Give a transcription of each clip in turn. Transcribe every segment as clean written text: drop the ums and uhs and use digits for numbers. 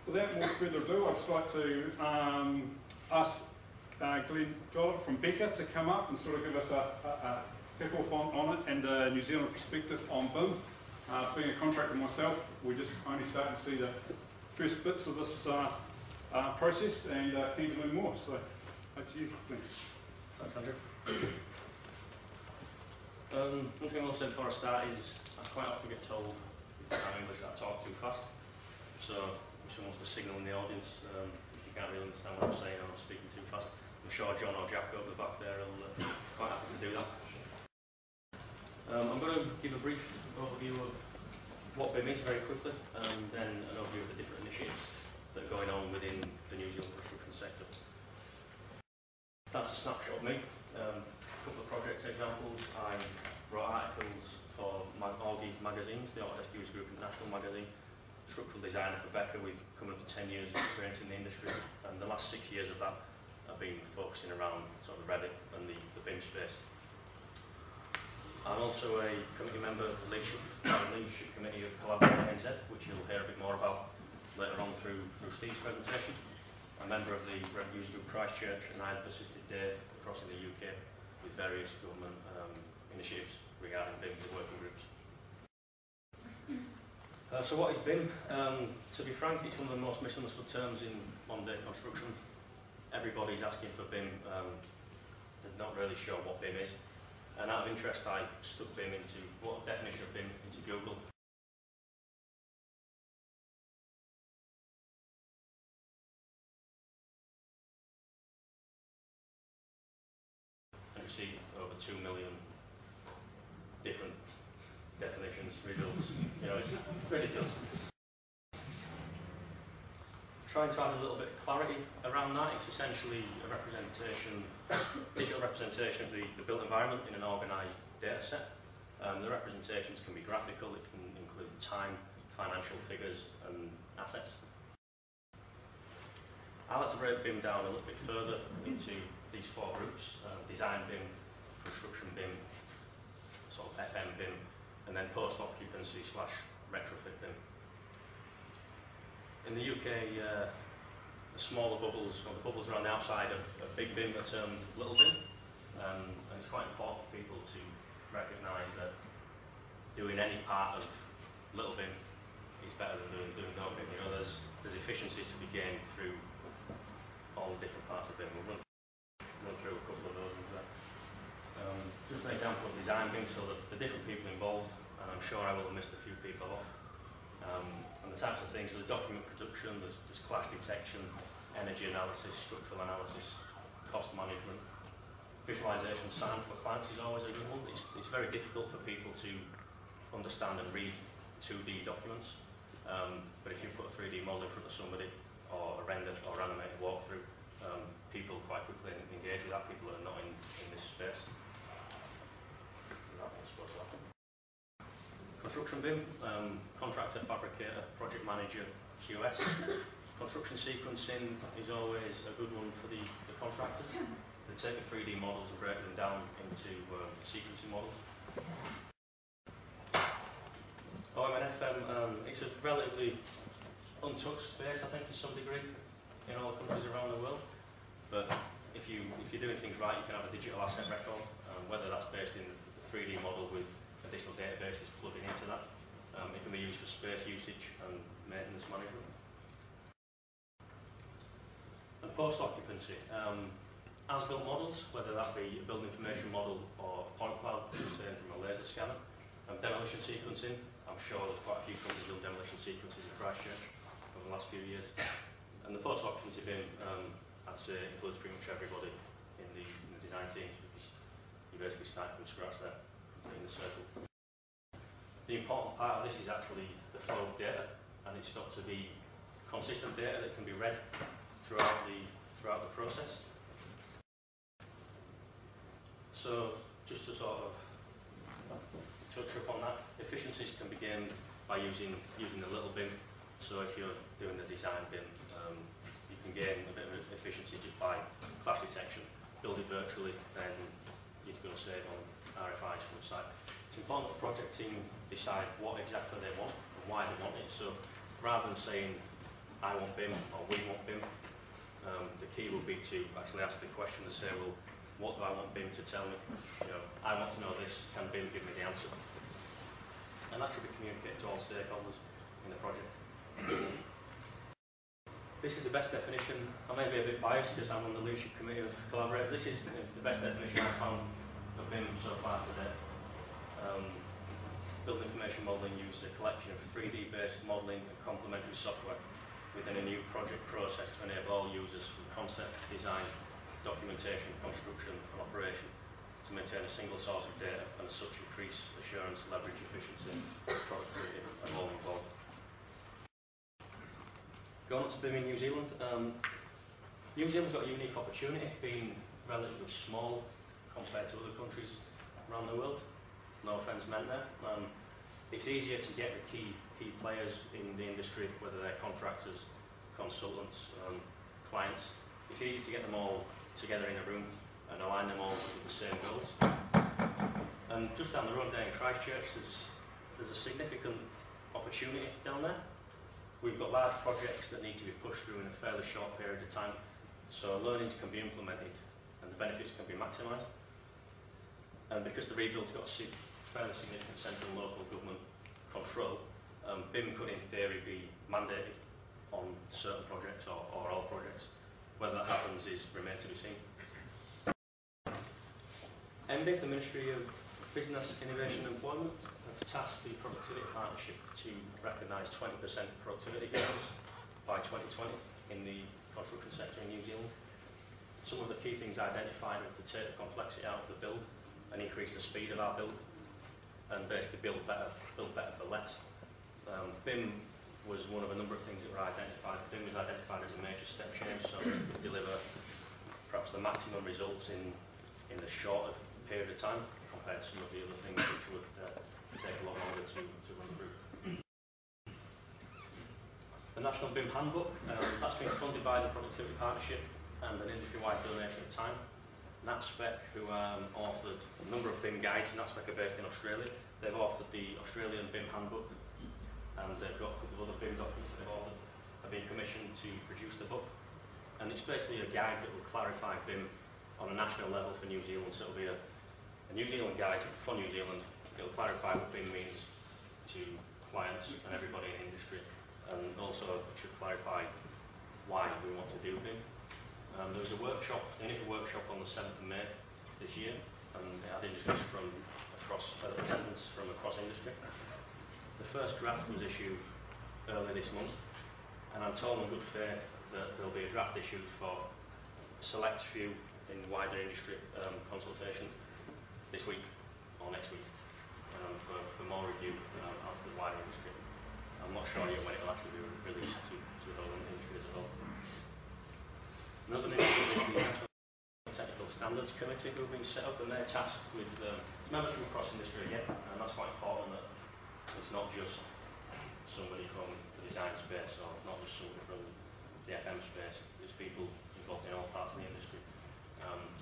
without more further ado, I'd just like to ask Glenn Joller from Becker to come up and sort of give us a kick-off on it and the New Zealand perspective on BIM. Being a contractor myself, we're just only starting to see the first bits of this process and keen to learn more. So, over to you, Glenn. Thanks, Andrew. One thing I'll say before I start is I quite often get told in English that I talk too fast. So if someone wants to signal in the audience, if you can't really understand what I'm saying or I'm speaking too fast, I'm sure John or Jack over the back there will quite happy to do that. I'm going to give a brief overview of what BIM is very quickly, and then an overview of the different initiatives that are going on within the New Zealand construction sector. That's a snapshot of me. A couple of projects examples. I wrote articles for Augie magazines, the Autodesk User Group International magazine, structural designer for Becker with coming up to 10 years of experience in the industry, and the last 6 years of that I've been focusing around sort of Revit and the BIM space. I'm also a committee member of the leadership committee of Collaborate NZ, which you'll hear a bit more about later on through Steve's presentation. I'm a member of the User Group Christchurch, and I've assisted Dave across in the UK with various government initiatives regarding BIM working groups. So what is BIM? To be frank, it's one of the most misunderstood terms in modern day construction. Everybody's asking for BIM, they're not really sure what BIM is. And out of interest, I stuck BIM into, what definition of BIM into Google. And you see over 2 million different definitions, results. You know, it's ridiculous. Trying to add a little bit of clarity around that. It's essentially a representation, digital representation of the built environment in an organised data set. The representations can be graphical, it can include time, financial figures and assets. I like to break BIM down a little bit further into these 4 groups: design BIM, construction BIM, sort of FM BIM, and then post-occupancy / retrofit BIM. In the UK, the smaller bubbles, or the bubbles around the outside of big BIM are termed little BIM, and it's quite important for people to recognise that doing any part of little BIM is better than doing no BIM. You know, there's efficiencies to be gained through all the different parts of BIM. We'll run through a couple of those with that. Just an example of design BIM, so the different people involved, and I'm sure I will have missed a few people off. And the types of things, there's document production, there's clash detection, energy analysis, structural analysis, cost management. Visualisation sound for clients is always a good one. It's very difficult for people to understand and read 2D documents, but if you put a 3D model in front of somebody, or a rendered or animated walkthrough, people quite quickly engage with that, people that are not in this space. Construction BIM, contractor, fabricator, project manager, QS. Construction sequencing is always a good one for the contractors. They take the 3D models and break them down into sequencing models. OMNFM, it's a relatively untouched space, I think, to some degree in all the countries around the world. But if you're doing things right, you can have a digital asset record, whether that's based in the 3D model with additional databases plugging into that. It can be used for space usage and maintenance management. And post-occupancy. As-built models, whether that be a building information model or a point cloud obtained from a laser scanner. Demolition sequencing. I'm sure there's quite a few companies doing demolition sequences in Christchurch over the last few years. And the post-occupancy BIM, I'd say, includes pretty much everybody in the design teams, because you basically start from scratch there in the circle. The important part of this is actually the flow of data, and it's got to be consistent data that can be read throughout the process. So just to sort of touch upon that, efficiencies can be gained by using the little BIM. So if you're doing the design BIM, you can gain a bit of efficiency just by clash detection. Build it virtually, then you're going to save on RFIs from the site. It's important that the project team decide what exactly they want and why they want it. So rather than saying, I want BIM or we want BIM. The key will be to actually ask the question and say, well, what do I want BIM to tell me? I want to know this, can BIM give me the answer? And that should be communicated to all stakeholders in the project. This is the best definition. I may be a bit biased because I'm on the leadership committee of Collaborate. This is the best definition I've found of BIM so far today. Building information modelling uses a collection of 3D-based modelling and complementary software within a new project process to enable all users from concept, design, documentation, construction and operation to maintain a single source of data and as such increase assurance, leverage, efficiency, productivity and all involved. Going on to BIM in New Zealand. New Zealand's got a unique opportunity, being relatively small compared to other countries around the world. No offence meant there. It's easier to get the key players in the industry, whether they're contractors, consultants, clients. It's easy to get them all together in a room and align them all with the same goals. And just down the road there in Christchurch, there's a significant opportunity down there. We've got large projects that need to be pushed through in a fairly short period of time, so learnings can be implemented and the benefits can be maximised. And because the rebuild's got a fairly significant central and local government control, BIM could in theory be mandated on certain projects or all projects. Whether that happens is remains to be seen. NBIF, the Ministry of Business, Innovation and Employment, have tasked the Productivity Partnership to recognise 20% productivity gains by 2020 in the construction sector in New Zealand. Some of the key things identified are to take the complexity out of the build and increase the speed of our build, and basically build better for less. BIM was one of a number of things that were identified. BIM was identified as a major step change, so it could deliver perhaps the maximum results in the shorter period of time compared to some of the other things which would take a lot longer to run through. The National BIM Handbook, that's been funded by the Productivity Partnership and an industry-wide donation of time. NatSpec, who authored a number of BIM guides, NatSpec are based in Australia. They've authored the Australian BIM Handbook, and they've got a couple of other BIM documents that they've authored, have been commissioned to produce the book. And it's basically a guide that will clarify BIM on a national level for New Zealand. So it'll be a New Zealand guide for New Zealand. It'll clarify what BIM means to clients and everybody in the industry, and also should clarify why we want to do BIM. There was a workshop, the initial workshop on the 7th of May this year, and it had industries from across, attendance from across industry. The first draft was issued early this month, and I'm told in good faith that there'll be a draft issued for a select few in wider industry consultation this week or next week for more review out to the wider industry. I'm not sure yet when it'll actually be released to the whole industry as a whole. Another initiative is the National Technical Standards Committee, who have been set up, and they're tasked with members from across industry again, and that's quite important that it's not just somebody from the design space or not just somebody from the FM space, it's people involved in all parts of the industry.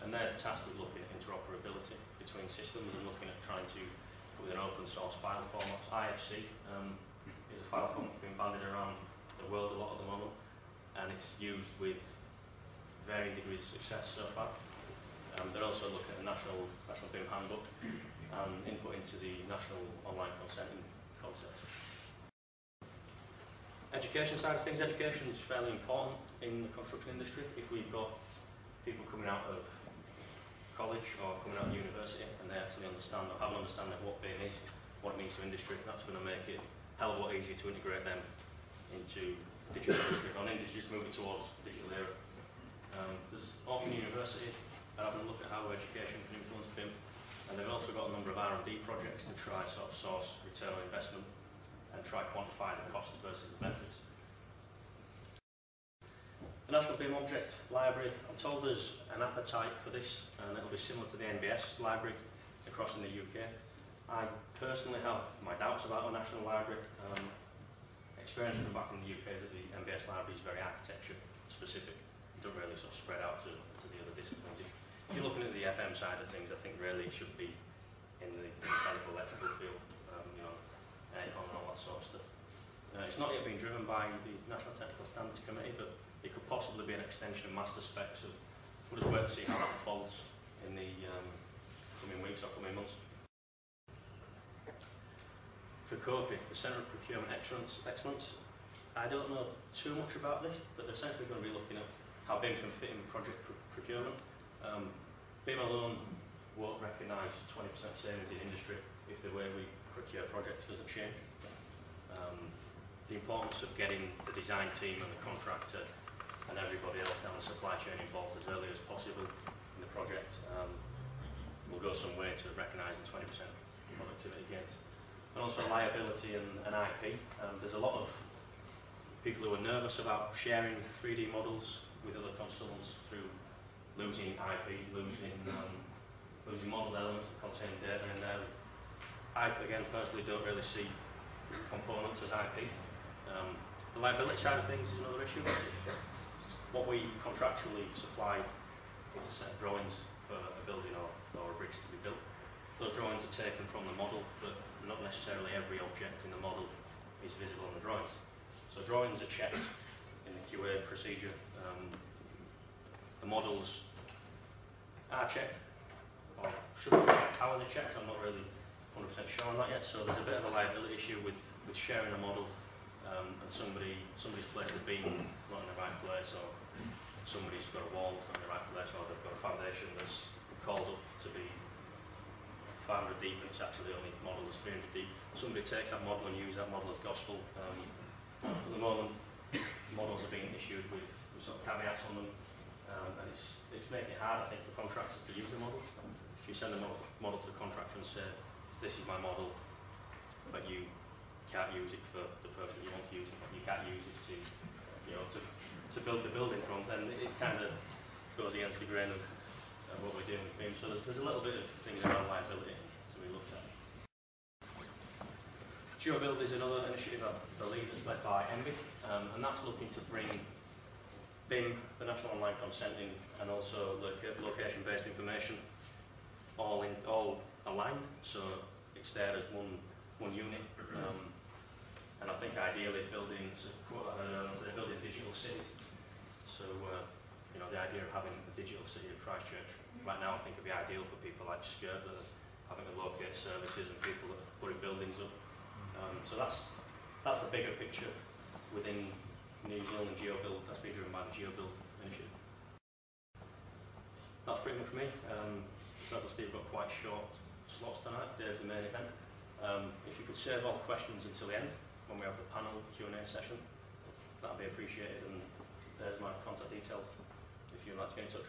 And they're tasked with looking at interoperability between systems and looking at trying to put with an open source file format. IFC is a file format that's been bandied around the world a lot at the moment, and it's used with varying degrees of success so far. They're also looking at the National BIM Handbook and input into the National Online Consenting concept. Education side of things, education is fairly important in the construction industry. If we've got people coming out of college or coming out of university and they actually understand or have an understanding of what BIM is, what it means to industry, that's going to make it a hell of a lot easier to integrate them into digital industry. On industry, it's moving towards the digital era. There's Auckland University having a look at how education can influence BIM, and they've also got a number of R&D projects to try sort of source return on investment and try quantify the costs versus the benefits. The National BIM Object Library, I'm told there's an appetite for this, and it'll be similar to the NBS library across in the UK. I personally have my doubts about a national library. Experience from back in the UK is that the NBS library is very architecture specific. It doesn't really sort of spread out to the other disciplines. If you're looking at the FM side of things, I think really it should be in the mechanical electrical field, aircon and all that sort of stuff. It's not yet been driven by the National Technical Standards standards committee, but it could possibly be an extension of master specs. So we'll just wait to see how that unfolds in the coming weeks or coming months. For COPI, the Centre of Procurement Excellence, I don't know too much about this, but they're essentially going to be looking at how BIM can fit in project procurement. BIM alone won't recognise 20% savings in industry if the way we procure projects doesn't change. The importance of getting the design team and the contractor and everybody else down the supply chain involved as early as possible in the project will go some way to recognising 20% productivity gains. And also liability and IP. There's a lot of people who are nervous about sharing 3D models with other consultants through losing IP, losing model elements that contain data in there. I, again, personally don't really see components as IP. The liability side of things is another issue. What we contractually supply is a set of drawings for a building or a bridge to be built. Those drawings are taken from the model, but not necessarily every object in the model is visible on the drawings. So drawings are checked in the QA procedure. The models are checked, or should be checked. How are they checked? I'm not really 100% sure on that yet. So there's a bit of a liability issue with sharing a model, and somebody's placed a beam not in the right place, or somebody's got a wall not in the right place, or they've got a foundation that's called up to be 500 deep and it's actually only model is 300 deep. Somebody takes that model and uses that model as gospel. At the moment, models are being issued with sort of caveats on them, and it's making it hard, I think, for contractors to use the models. If you send a model to a contractor and say, this is my model, but you can't use it for the purpose that you want to use it, you can't use it to build the building from, then it kind of goes against the grain of what we're doing with BIM. So there's a little bit of things around liability to be looked at. NZIOB is another initiative I believe that's led by ENVI, and that's looking to bring BIM, the National Online Consenting, and also location-based information all aligned, so it's there as one unit. And I think ideally building digital cities. So the idea of having a digital city of Christchurch right now, I think would be ideal for people like Skirt that are having to locate services and people that are putting buildings up. So that's the bigger picture within New Zealand NZIOB. That's been driven by the NZIOB initiative. That's pretty much me. Obviously we've got quite short slots tonight. There's the main event. If you could save all questions until the end, when we have the panel Q&A session, that would be appreciated, and there's my contact details if you'd like to get in touch.